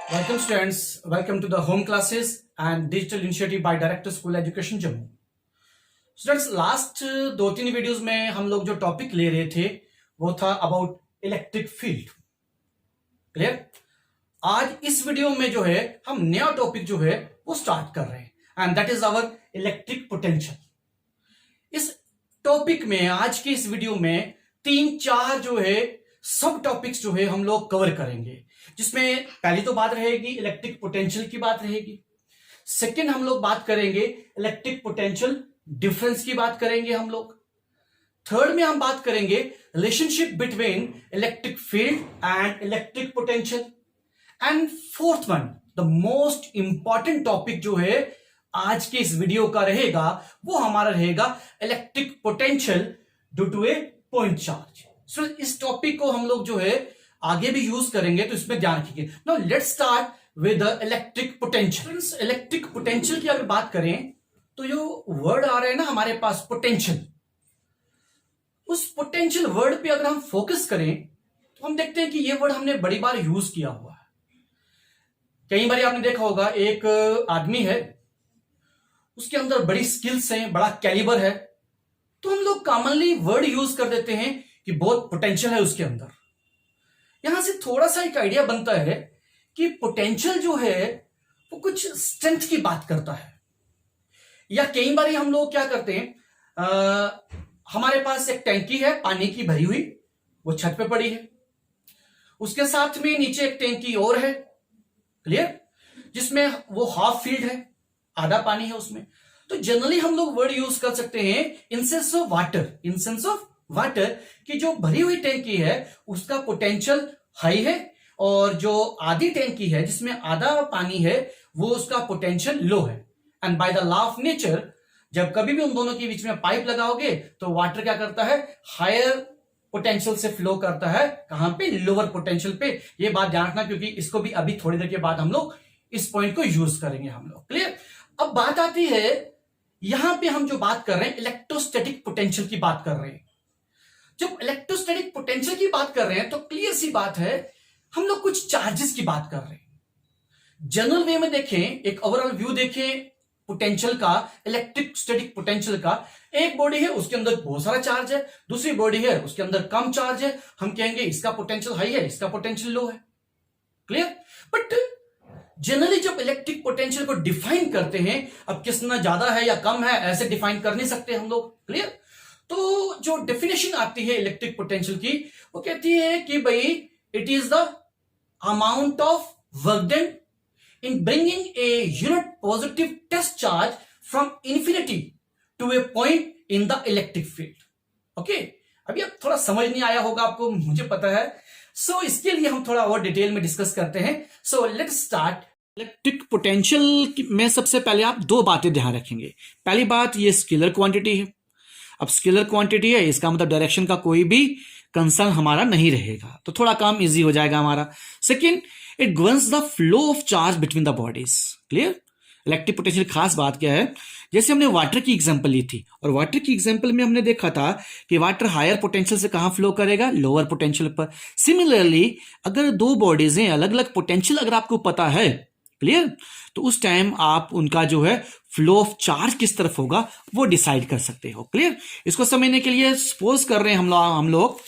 Welcome students, welcome to the home classes and digital initiative by Director School Education Jammu. Students last दो तीन videos में हम लोग जो टॉपिक ले रहे थे वो था अबाउट इलेक्ट्रिक फील्ड। क्लियर? आज इस वीडियो में जो है हम नया टॉपिक जो है वो स्टार्ट कर रहे हैं and that is our electric potential. इस टॉपिक में आज के इस वीडियो में तीन चार जो है सब टॉपिक्स जो है हम लोग कवर करेंगे, जिसमें पहली तो बात रहेगी इलेक्ट्रिक पोटेंशियल की बात रहेगी। सेकंड हम लोग बात करेंगे इलेक्ट्रिक पोटेंशियल डिफरेंस की बात करेंगे हम लोग। थर्ड में हम बात करेंगे relationship between electric field and electric potential. And fourth one the most important topic जो है आज के इस वीडियो का रहेगा वो हमारा रहेगा electric potential due to a point charge. So इस टॉपिक को हम लोग जो है आगे भी यूज करेंगे, तो इसमें ध्यान रखिए। Now let's start with the electric potential. Electric potential की अगर बात करें तो जो वर्ड आ रहे हैं ना हमारे पास पोटेंशियल, उस पोटेंशियल वर्ड पे अगर हम फोकस करें तो हम देखते हैं कि ये वर्ड हमने बड़ी बार यूज किया हुआ है। कई बार आपने देखा होगा एक आदमी है, उसके अंदर बड़ी स्किल्स हैं, बड़ा कैलिबर है, तो हम लोग कॉमनली वर्ड यूज कर देते हैं कि बहुत पोटेंशियल है उसके अंदर। यहां से थोड़ा सा एक आइडिया बनता है कि पोटेंशियल जो है वो कुछ स्ट्रेंथ की बात करता है। या कई बार हम लोग क्या करते हैं, हमारे पास एक टैंकी है पानी की भरी हुई, वो छत पे पड़ी है, उसके साथ में नीचे एक टैंकी और है, क्लियर, जिसमें वो हाफ फील्ड है, आधा पानी है उसमें। तो जनरली हम लोग वर्ड यूज कर सकते हैं in sense of water, in sense of water कि जो भरी हुई टैंकी है उसका पोटेंशियल हाई है और जो आधी टैंकी है जिसमें आधा पानी है वो उसका पोटेंशियल लो है। And by the law of nature जब कभी भी उन दोनों के बीच में पाइप लगाओगे तो वाटर क्या करता है, हायर पोटेंशियल से फ्लो करता है, कहां पे, लोअर पोटेंशियल पे। ये बात ध्यान रखना क्योंकि इसको भी अभी थोड़ी देर के बाद हम लोग इस पॉइंट को यूज करेंगे हम लोग। क्लियर? अब बात आती है यहां पे हम जो बात कर रहे हैं इलेक्ट्रोस्टैटिक पोटेंशियल की बात कर रहे हैं। जब इलेक्ट्रोस्टैटिक पोटेंशियल की बात कर रहे हैं तो क्लियर सी बात है हम लोग कुछ चार्जेस की बात कर रहे हैं। जनरल वे में देखें, एक ओवरऑल व्यू देखें पोटेंशियल का, इलेक्ट्रिक स्टैटिक पोटेंशियल का। एक बॉडी है उसके अंदर बहुत सारा चार्ज है, दूसरी बॉडी है उसके अंदर कम चार्ज है, हम कहेंगे इसका पोटेंशियल हाई है, इसका पोटेंशियल लो है। क्लियर? बट जनरली जब इलेक्ट्रिक पोटेंशियल को डिफाइन करते हैं, अब कितना ज्यादा है या कम है ऐसे डिफाइन कर नहीं सकते हम लोग। क्लियर? तो जो डेफिनेशन आती है इलेक्ट्रिक पोटेंशियल की वो कहती है कि भाई it is the amount of work done in bringing a unit positive test charge from infinity to a point in the electric field. Okay, अभी अब थोड़ा समझ नहीं आया होगा आपको, मुझे पता है। सो इसके लिए हम थोड़ा और डिटेल में डिस्कस करते हैं। So let's start. Electric potential में सबसे पहले आप दो बातें ध्यान रखेंगे। पहली बात, ये स्केलर क्वांटिटी है। अब स्केलर क्वांटिटी है, इसका मतलब डायरेक्शन का कोई भी कंसर्न हमारा नहीं रहेगा, तो थोड़ा काम इजी हो जाएगा हमारा। Second, it governs the flow of charge between the bodies. Clear? Electric potential खास बात क्या है, जैसे हमने वाटर की एग्जांपल ली थी और वाटर की एग्जांपल में हमने देखा था कि वाटर हायर पोटेंशियल से कहां फ्लो करेगा, लोअर पोटेंशियल पर। सिमिलरली अगर दो बॉडीज हैं, अलग अलग पोटेंशियल अगर आपको पता है, क्लियर, तो उस टाइम आप उनका जो है फ्लो ऑफ चार्ज किस तरफ होगा वो डिसाइड कर सकते हो। क्लियर? इसको समझने के लिए सपोज कर रहे हैं हम लोग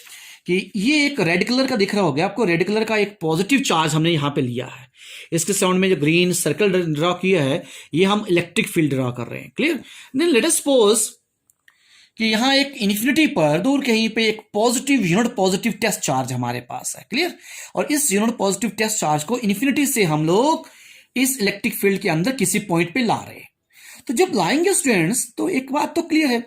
कि ये एक रेड कलर का दिख रहा होगा आपको, रेड कलर का एक पॉजिटिव चार्ज हमने यहां पे लिया है। इसके साउंड में जो ग्रीन सर्कल ड्रॉ किया है ये हम इलेक्ट्रिक फील्ड ड्रॉ कर रहे हैं। Clear? Then let us suppose कि यहां एक इन्फिनिटी पर दूर कहीं पे एक positive unit positive test charge हमारे पास है। क्लियर? और इस यूनिट पॉजिटिव टेस्ट चार्ज को इन्फिनिटी से हम लोग इस इलेक्ट्रिक फील्ड के अंदर किसी पॉइंट पे ला रहे हैं। तो जब लाएंगे स्टूडेंट्स तो एक बात तो क्लियर है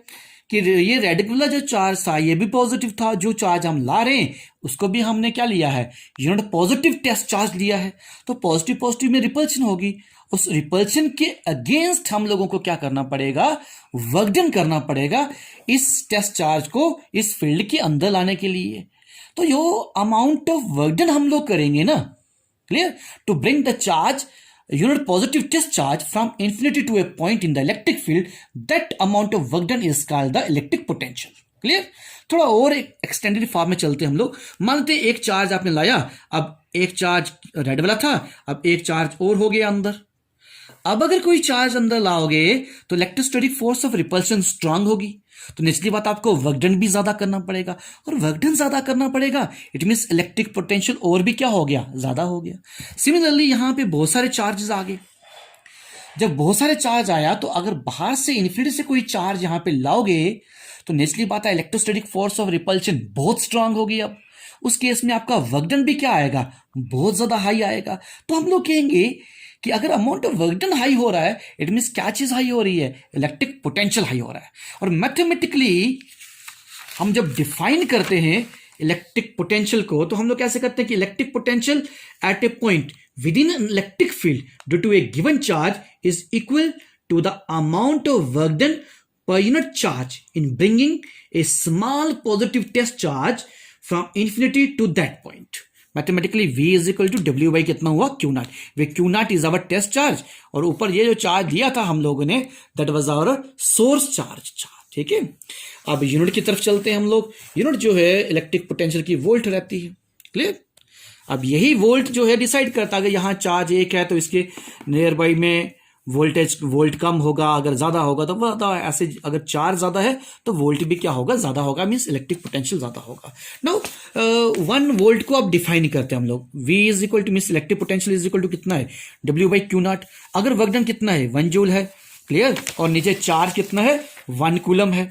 कि ये रेड कलर जो चार्ज था ये भी पॉजिटिव था, जो चार्ज हम ला रहे हैं उसको भी हमने क्या लिया है, यूनिट पॉजिटिव टेस्ट चार्ज लिया है। तो पॉजिटिव पॉजिटिव में रिपल्शन होगी, उस रिपल्शन के अगेंस्ट हम लोगों को क्या करना पड़ेगा, वर्क डन करना पड़ेगा इस टेस्ट चार्ज को इस फील्ड के अंदर लाने के लिए। तो जो अमाउंट ऑफ वर्क डन हम लोग करेंगे ना, clear, to bring the charge unit positive test charge from infinity to a point in the electric field, that amount of work done is called the electric potential. Clear? थोड़ा और extended form में चलते हैं हम लोग। मानते हैं एक चार्ज आपने लाया, अब एक चार्ज रेड वाला था, अब एक चार्ज और हो गया अंदर। अब अगर कोई चार्ज अंदर लाओगे तो electrostatic force of repulsion strong होगी, तो निचली बात आपको वर्क डन भी ज्यादा करना पड़ेगा, और वर्क डन ज्यादा करना पड़ेगा इट मीन्स इलेक्ट्रिक पोटेंशियल और भी क्या हो गया, ज्यादा हो गया। सिमिलरली यहां पे बहुत सारे चार्जेस आ गए। जब बहुत सारे चार्ज आया तो अगर बाहर से इन्फिनिटी से कोई चार्ज यहां पे लाओगे तो नेचुरली बात है इलेक्ट्रोस्टैटिक फोर्स ऑफ रिपल्शन बहुत स्ट्रांग होगी। अब उस केस में आपका वर्क डन भी क्या आएगा, बहुत ज्यादा हाई आएगा। तो हम लोग कहेंगे कि अगर amount of work done high हो रहा है इट मीन्स क्या चीज हाई हो रही है, इलेक्ट्रिक पोटेंशियल हाई हो रहा है। और मैथमेटिकली हम जब डिफाइन करते हैं इलेक्ट्रिक पोटेंशियल को तो हम लोग कैसे करते हैं कि electric potential eight A point within an electric field due to a given charge is equal to the amount of work done per unit charge in bringing a small positive test charge from infinity to that point. Mathematically v is equal to w by कितना हुआ q naught, where q naught is our test charge और ऊपर ये जो charge दिया था हम लोगों ने that was our source charge। ठीक है, अब यूनिट की तरफ चलते हैं हम लोग। यूनिट जो है इलेक्ट्रिक पोटेंशियल की वोल्ट रहती है। क्लियर? अब यही वोल्ट जो है डिसाइड करता है, अगर यहाँ चार्ज एक है तो इसके नियर बाई में वोल्टेज वोल्ट कम होगा, अगर ज्यादा होगा तो ज्यादा, ऐसे अगर चार्ज ज्यादा है तो वोल्ट भी क्या होगा, ज्यादा होगा, मींस इलेक्ट्रिक पोटेंशियल ज्यादा होगा। नाउ 1 वोल्ट को अब डिफाइन करते हैं हम लोग। V is equal to means electric potential is equal to कितना है, W बाई क्यू नॉट। अगर वर्क डन कितना है 1 जूल है, क्लियर, और नीचे चार्ज कितना है 1 कूलम है,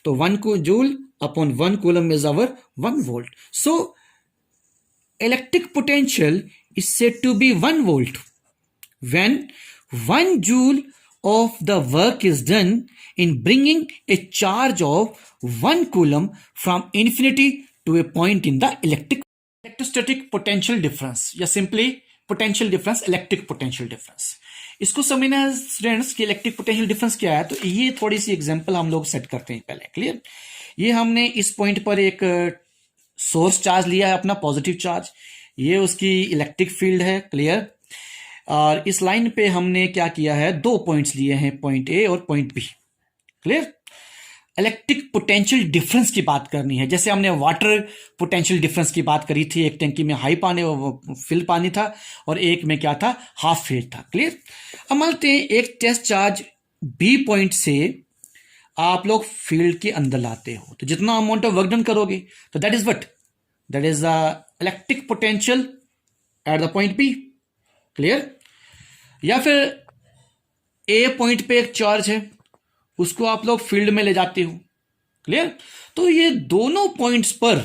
तो 1 joule upon 1 coulomb is our 1 volt. So electric potential is said to be 1 volt when 1 joule of the work is done in bringing a charge of 1 coulomb from infinity to a point in the electrostatic potential difference या simply potential difference, electric potential difference। इसको समझना है students कि electric potential difference क्या है, तो ये थोड़ी सी एग्जांपल हम लोग सेट करते हैं पहले। क्लियर? ये हमने इस पॉइंट पर एक सोर्स चार्ज लिया है अपना पॉजिटिव चार्ज, ये उसकी इलेक्ट्रिक फील्ड है। क्लियर? और इस लाइन पे हमने क्या किया है, 2 पॉइंट्स लिए हैं, पॉइंट ए और point b. Clear? Electric potential difference की बात करनी है, जैसे हमने वाटर पोटेंशियल डिफरेंस की बात करी थी। एक टंकी में हाई पानी फिल पानी था और एक में क्या था, हाफ फिल था। क्लियर? अब मानते हैं एक टेस्ट चार्ज बी पॉइंट से आप लोग फील्ड के अंदर लाते हो, तो जितना अमाउंट ऑफ वर्क डन करोगे तो that is what, that is the electric potential at the point b. Clear? या फिर ए पॉइंट पे एक चार्ज है, उसको आप लोग फील्ड में ले जाते हो। क्लियर? तो ये दोनों पॉइंट्स पर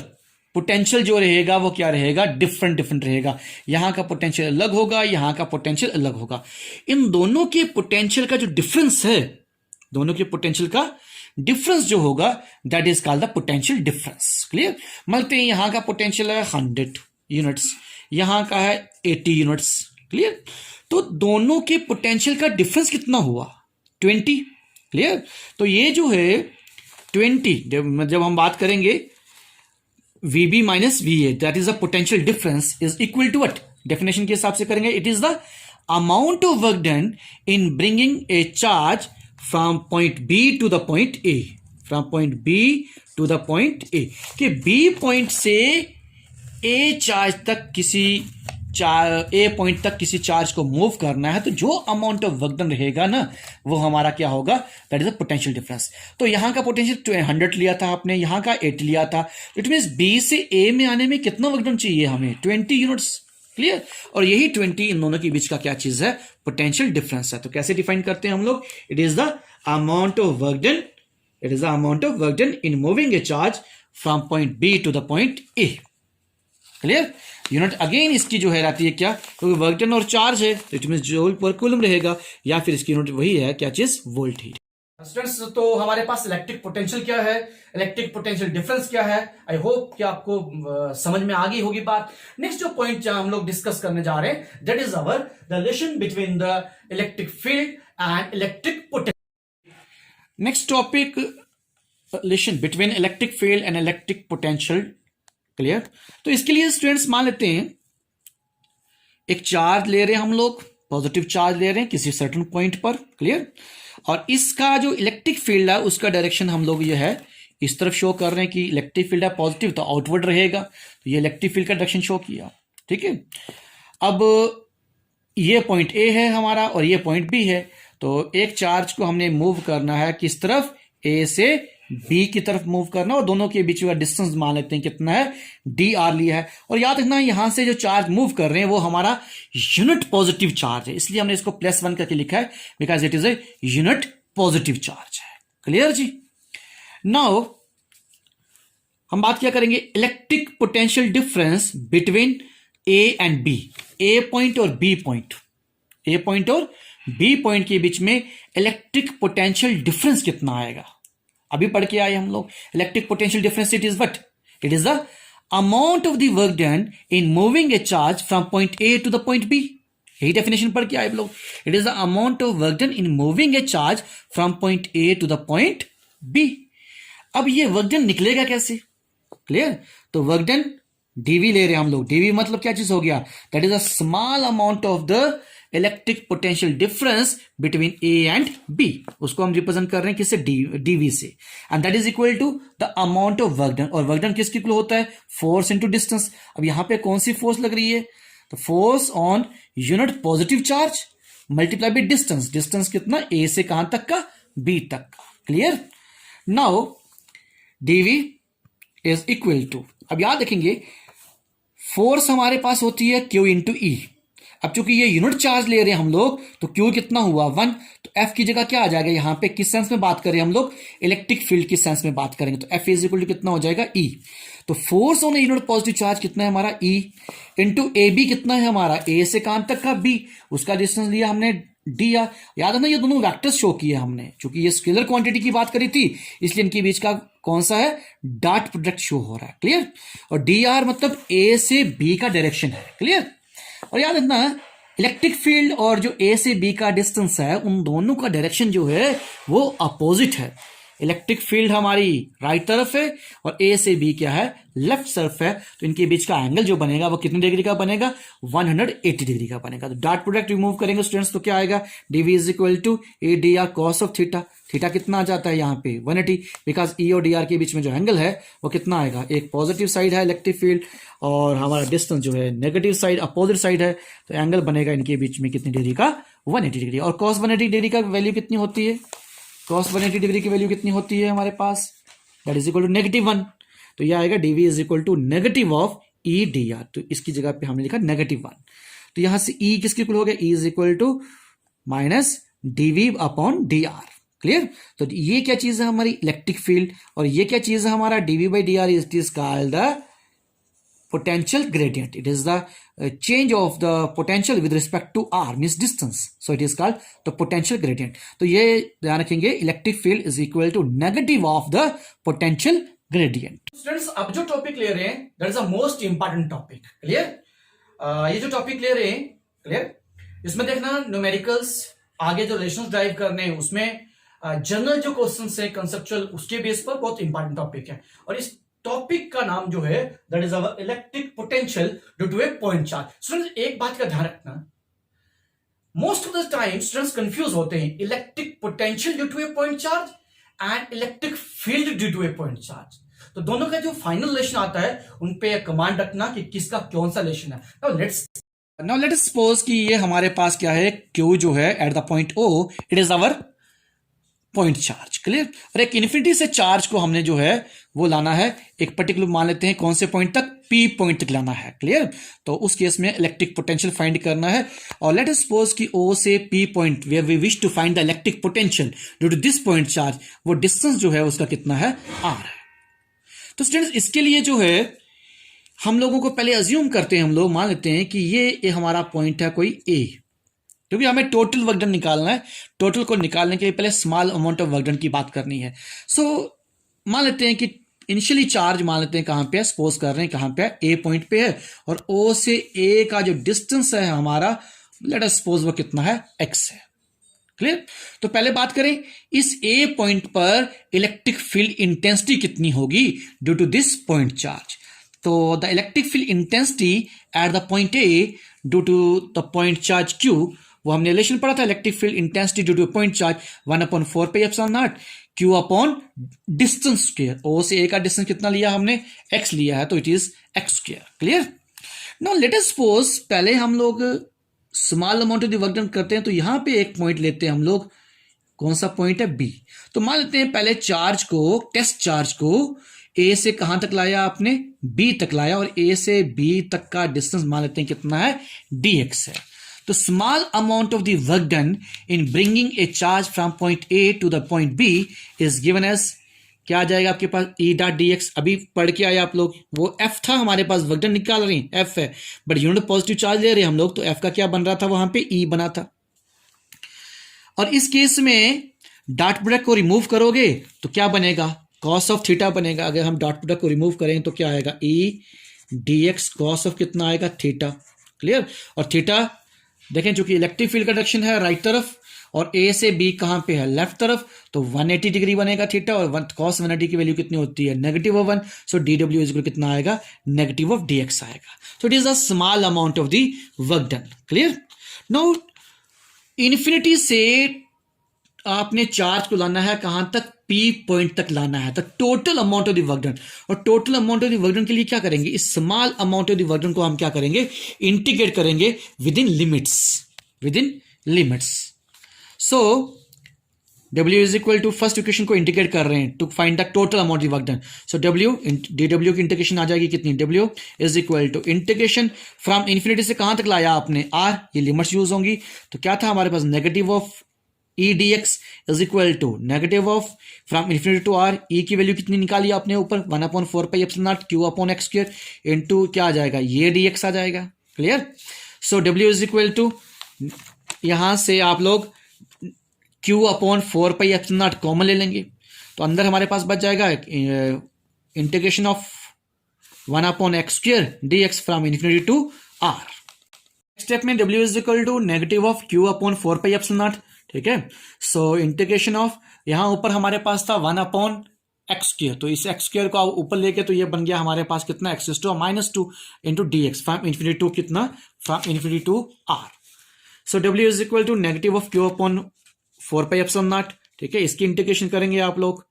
पोटेंशियल जो रहेगा वो क्या रहेगा, डिफरेंट डिफरेंट रहेगा। यहां का पोटेंशियल अलग होगा, यहां का पोटेंशियल अलग होगा। इन दोनों के पोटेंशियल का जो डिफरेंस है, दोनों के पोटेंशियल का डिफरेंस जो होगा that is called the potential difference. Clear? मानते हैं यहां का पोटेंशियल है 100 यूनिट्स, यहां का है 80 यूनिट्स। क्लियर? तो दोनों के पोटेंशियल का डिफरेंस कितना हुआ, 20। क्लियर? तो ये जो है 20, जब हम बात करेंगे VB minus VA that is the potential difference is equal to what, definition के हिसाब से करेंगे it is the amount of work done in bringing a charge from point B to the point A, from point B to the point A, कि B point से A charge तक किसी A point तक किसी charge को move करना है, तो जो अमाउंट ऑफ वर्क डन रहेगा ना वो हमारा क्या होगा, that is the potential difference. तो यहां का पोटेंशियल 100 लिया था आपने, यहां का 80 लिया था, इट मींस B से A में आने में कितना वर्क डन चाहिए हमें, 20 यूनिट्स। क्लियर? और यही 20 इन दोनों के बीच का क्या चीज है, पोटेंशियल डिफरेंस है। तो कैसे डिफाइन करते हैं हम लोग, it is the amount of work done, it is the amount of work done in moving a charge from point b to the point a. Clear? Unit again इसकी जो है रहती है क्या, क्योंकि वर्क डन और चार्ज है तो इट मींस जूल पर कूलम रहेगा, या फिर इसकी यूनिट वही है क्या चीज, वोल्ट हीट। स्टूडेंट्स, तो हमारे पास इलेक्ट्रिक पोटेंशियल क्या है, इलेक्ट्रिक पोटेंशियल डिफरेंस क्या है। आई होप कि आपको समझ में आ गई होगी बात। नेक्स्ट जो पॉइंट जहां हम लोग डिस्कस करने जा रहे हैं that is our the relation between the electric field and electric potential. Next topic, relation between electric field and electric potential. Clear? तो इसके लिए स्टूडेंट्स मान लेते हैं एक चार्ज ले रहे हैं हम लोग, पॉजिटिव चार्ज ले रहे हैं किसी सर्टेन पॉइंट पर। क्लियर? और इसका जो इलेक्ट्रिक फील्ड है उसका डायरेक्शन हम लोग ये है इस तरफ शो कर रहे हैं कि इलेक्ट्रिक फील्ड है पॉजिटिव, तो आउटवर्ड रहेगा, तो ये इलेक्ट्रिक फील्ड का डायरेक्शन शो किया। ठीक है, अब ये पॉइंट ए है हमारा और ये पॉइंट बी है, तो एक चार्ज को हमने मूव करना है किस तरफ, ए से बी की तरफ मूव करना, और दोनों के बीच का डिस्टेंस मान लेते हैं कितना है, डी आर लिया है। और याद रखना यहां से जो चार्ज मूव कर रहे हैं वो हमारा यूनिट पॉजिटिव चार्ज है, इसलिए हमने इसको +1 करके लिखा है, because it is a unit positive charge है। क्लियर जी। नाउ हम बात क्या करेंगे, electric potential difference between a and b, a point और बी पॉइंट, ए पॉइंट और बी पॉइंट के बीच में इलेक्ट्रिक पोटेंशियल डिफरेंस कितना आएगा। अभी पढ़ के आए हम लोग, electric potential difference it is what, it is the amount of the work done in moving a charge from point A to the point b. यही डेफिनेशन पढ़ के आए हम लोग, it is the amount of work done in moving a charge from point A to the point b. अब ये work done निकलेगा कैसे, क्लियर, तो वर्क डन डीवी ले रहे हैं हम लोग, डीवी मतलब क्या चीज हो गया, that is a small amount of the electric potential difference between a and b, उसको हम रिप्रेजेंट कर रहे हैं किससे, डीवी से, and that is equal to the amount of work done, और वर्क डन किसके इक्वल होता है, फोर्स इनटू डिस्टेंस। अब यहां पे कौन सी फोर्स लग रही है, तो force on unit positive charge multiply by distance, distance कितना, ए से कहां तक का, बी तक का। Clear, now dV is equal to, अब याद रखेंगे फोर्स हमारे पास होती है Q इंटू ई। अब चूंकि ये यूनिट चार्ज ले रहे हैं हम लोग, तो Q कितना हुआ 1, तो F की जगह क्या आ जाएगा, यहां पे किस सेंस में बात करें हम लोग, इलेक्ट्रिक फील्ड की सेंस में बात करेंगे, तो F इज इक्वल टू कितना हो जाएगा E। तो force on unit positive charge कितना है हमारा E, इंटू ए बी कितना है हमारा, ए से कहां तक का B, उसका डिस्टेंस लिया हमने डी। याद है ना, ये दोनों वेक्टर्स शो किए हमने, क्योंकि ये स्केलर क्वांटिटी की बात करी थी, इसलिए इनके बीच का कौन सा है, डॉट प्रोडक्ट शो हो रहा है। क्लियर, और डी आर मतलब ए से बी का डायरेक्शन है। क्लियर, और याद रखना इलेक्ट्रिक फील्ड और जो ए से बी का डिस्टेंस है, उन दोनों का डायरेक्शन जो है वो अपोजिट है। इलेक्ट्रिक फील्ड हमारी राइट तरफ है और ए से बी क्या है, लेफ्ट तरफ है, तो इनके बीच का एंगल जो बनेगा वो कितने डिग्री का बनेगा, 180 डिग्री का बनेगा। तो डॉट प्रोडक्ट रिमूव करेंगे स्टूडेंट्स, तो क्या आएगा, dV is equal to a d r cos of theta, theta कितना आ जाता है यहाँ पे 180, बिकॉज ई और डी आर के बीच में जो एंगल है वो कितना आएगा, एक पॉजिटिव साइड है इलेक्ट्रिक फील्ड और हमारा डिस्टेंस जो है नेगेटिव साइड, अपोजिट साइड है, तो एंगल बनेगा इनके बीच में कितनी डिग्री का, 180 डिग्री। और कॉस 180 डिग्री का वैल्यू कितनी होती है, कॉस 180 डिग्री की वैल्यू कितनी होती है हमारे पास, दैट इज इक्वल टू -1, तो यह आएगा dV is equal to negative of e d r, तो इसकी जगह पे हमने लिखा -1, तो यहां से ई किसके इक्वल हो गया, e is equal to minus dV upon d r. Clear, तो ये क्या चीज है हमारी इलेक्ट्रिक फील्ड, और ये क्या चीज है हमारा dV by d r, it is called the potential gradient, it is the change of the potential with respect to r means distance, so it is called the potential gradient। तो ये ध्यान रखेंगे, electric field is equal to negative of the potential gradient. Students अब जो topic ले रहे हैं that is the most important topic. Clear, ये जो टॉपिक ले रहे हैं, क्लियर, इसमें देखना न्यूमेरिकल्स आगे जो रिलेशंस ड्राइव करने हैं उसमें जनरल जो क्वेश्चंस है कंसेप्चुअल, उसके बेस पर बहुत इंपॉर्टेंट टॉपिक है। और इस टॉपिक का नाम जो है that is our electric potential due to a point charge. Students एक बात का ध्यान रखना, most of the time students confuse होते हैं electric potential due to a point charge and electric field due to a point charge. तो दोनों का जो फाइनल रिलेशन आता है उन पे कमांड रखना कि किसका कौन सा रिलेशन है। नाउ लेट अस सपोज कि ये हमारे पास क्या है, Q जो है eight the point O, it is our point charge. Clear, और एक इन्फिनिटी से चार्ज को हमने जो है वो लाना है एक पर्टिकुलर, मान लेते हैं कौन से पॉइंट तक, P पॉइंट तक लाना है। क्लियर, तो उस केस में इलेक्ट्रिक पोटेंशियल फाइंड करना है, और लेट अस सपोज कि O से P point where we wish to find the electric potential due to this point charge, वो डिस्टेंस जो है उसका कितना है, R है। तो स्टूडेंट्स इसके लिए जो है हम लोगों को पहले अज्यूम करते हैं, हम लोग मान लेते हैं कि ये हमारा पॉइंट है कोई A, क्योंकि हमें टोटल वर्क डन निकालना है, टोटल को निकालने के लिए पहले small amount of work done की बात करनी है। सो मान लेते हैं कि इनिशियली चार्ज मान लेते हैं कहां पे है, सपोज कर रहे हैं कहां पे है, ए पॉइंट पे है, और ओ से ए का जो डिस्टेंस है हमारा, लेट अस सपोज वो कितना है, एक्स है। क्लियर, तो पहले बात करें इस ए पॉइंट पर इलेक्ट्रिक फील्ड इंटेंसिटी कितनी होगी due to this point charge. तो the electric field intensity at the point A due to the point charge Q, वो हमने रिलेशन पढ़ा था, electric field intensity due to point charge 1/4 pi epsilon naught q upon distance square, O से A का distance कितना लिया हमने, x लिया है, तो it is x square. Clear. Now let us suppose पहले हम लोग small amount of the work done करते हैं, तो यहां पे एक पॉइंट लेते हैं हम लोग, कौन सा पॉइंट है, बी। तो मान लेते हैं पहले चार्ज को, टेस्ट चार्ज को ए से कहां तक लाया आपने, बी तक लाया, और ए से बी तक का डिस्टेंस मान लेते हैं कितना है, dx है। तो small amount of the work done in bringing a charge from point A to the point B is given as, क्या आ जाएगा आपके पास, ई डॉट डी एक्स। अभी पढ़ के आए आप लोग, वो एफ था हमारे पास, वर्क डन निकाल रहे हैं, एफ है, बट यूनिट पॉजिटिव चार्ज ले रहे हैं हम लोग, तो एफ का क्या बन रहा था वहां पे, ई बना था। और इस केस में डॉट प्रोडक्ट को रिमूव करोगे तो क्या बनेगा, कॉस ऑफ थीटा बनेगा। अगर हम डॉट प्रोडक्ट को रिमूव करें तो क्या आएगा, ई डी एक्स कॉस ऑफ कितना आएगा, थीटा। क्लियर। और थीटा देखें, चूंकि इलेक्ट्रिक फील्ड का डायरेक्शन है राइट तरफ, और ए से बी कहां पे है, लेफ्ट तरफ, तो 180 डिग्री बनेगा थीटा, और कॉस 180 की वैल्यू कितनी होती है, -1। सो डी डब्ल्यू इज कितना आएगा, नेगेटिव ऑफ डी एक्स आएगा। So it is the small amount of the work done. Clear. Now infinity से आपने चार्ज को लाना है कहां तक, पी पॉइंट तक लाना है, तो total amount of the work done. और total amount of the work done के लिए क्या करेंगे, इस small amount of the work done को हम क्या करेंगे, इंटीग्रेट करेंगे within limits, within limits. So W is equal to, first equation को इंटीग्रेट कर रहे हैं to find the total amount of work done. So W d डब्ल्यू की इंटीग्रेशन आ जाएगी कितनी, W is equal to integration from infinity से कहां तक लाया आपने, R, ये लिमिट्स यूज होंगी, तो क्या था हमारे पास, negative of e d x is equal to negative of from infinity to r, e की वैल्यू कितनी निकाली आपने ऊपर, 1/4 pi epsilon naught q upon x square into क्या आ जाएगा, ये डी एक्स आ जाएगा। Clear. So W is equal to, यहां से आप लोग q upon 4 pi epsilon naught common ले लेंगे, तो अंदर हमारे पास बच जाएगा integration of 1/x square dx from infinity to r। Step में W is equal to negative of q upon 4 pi epsilon naught. ठीक है। सो इंटीग्रेशन ऑफ, यहां ऊपर हमारे पास था 1/x स्क्वायर, तो इस x स्क्वायर को आप ऊपर लेके, तो ये बन गया हमारे पास कितना, x to -2 into d x from infinity to कितना, from infinity to r। So W is equal to negative of q upon 4 pi epsilon naught. ठीक है। इसकी इंटीग्रेशन करेंगे आप लोग,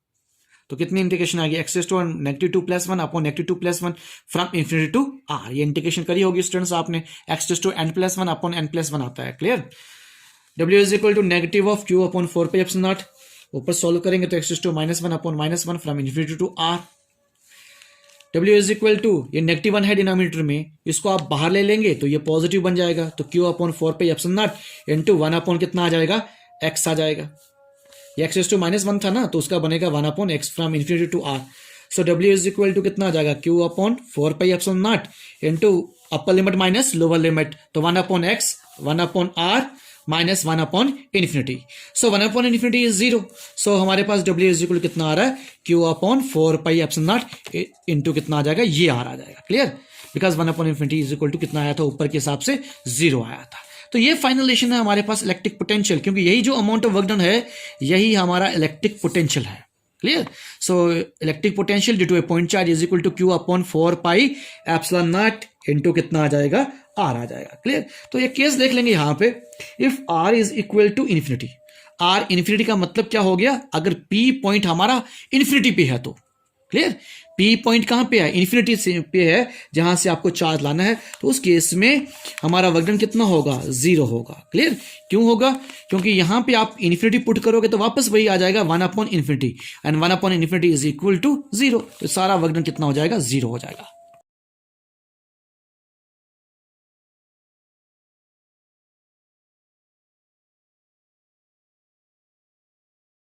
तो कितनी इंटीग्रेशन आ गई, x to -2 + 1 upon -2 + 1 from infinity to r। ये इंटीग्रेशन करी होगी स्टूडेंट्स आपने, x to n + 1 upon n + 1 आता है। Clear. W is equal to negative of q upon 4 pi epsilon naught, ऊपर सॉल्व करेंगे तो x to -1 upon -1 from infinity to r। W is equal to, ये negative 1 है denominator में, इसको आप बाहर ले लेंगे तो ये पॉजिटिव बन जाएगा, तो Q upon 4 pi epsilon naught into 1 upon कितना आ जाएगा, x आ जाएगा। ये x टू -1 था ना, तो उसका बनेगा 1/x from infinity to r। So W is equal to कितना आ जाएगा, q upon 4 pi epsilon naught into upper limit minus lower limit, तो 1/x 1/r minus 1/इन्फिनिटी। So 1/इन्फिनिटी is 0। सो हमारे पास W इज इक्वल कितना आ रहा है, q upon 4 pi epsilon naught into कितना आ जाएगा, ये r आ जाएगा। क्लियर। बिकॉज 1/इन्फिनिटी इज इक्वल टू कितना आया था, ऊपर के हिसाब से 0 आया था। तो ये फाइनल रिलेशन है हमारे पास इलेक्ट्रिक पोटेंशियल, क्योंकि यही जो अमाउंट ऑफ वर्क डन है यही हमारा इलेक्ट्रिक पोटेंशियल है। Clear. So electric potential due to a point charge is equal to q upon 4 pi epsilon naught into कितना आ जाएगा, r आ जाएगा। क्लियर। तो ये केस देख लेंगे यहां पे, if r is equal to infinity, r infinity का मतलब क्या हो गया, अगर p पॉइंट हमारा इन्फिनिटी पे है तो, क्लियर, P पॉइंट कहां पे है, इन्फिनिटी से पे है, जहां से आपको चार्ज लाना है, तो उस केस में हमारा वर्क डन कितना होगा, 0 होगा। क्लियर। क्यों होगा, क्योंकि यहां पे आप इन्फिनिटी पुट करोगे तो वापस वही आ जाएगा 1/इन्फिनिटी, एंड 1/इन्फिनिटी इज इक्वल टू 0, तो सारा वर्क डन कितना हो जाएगा, 0 हो जाएगा।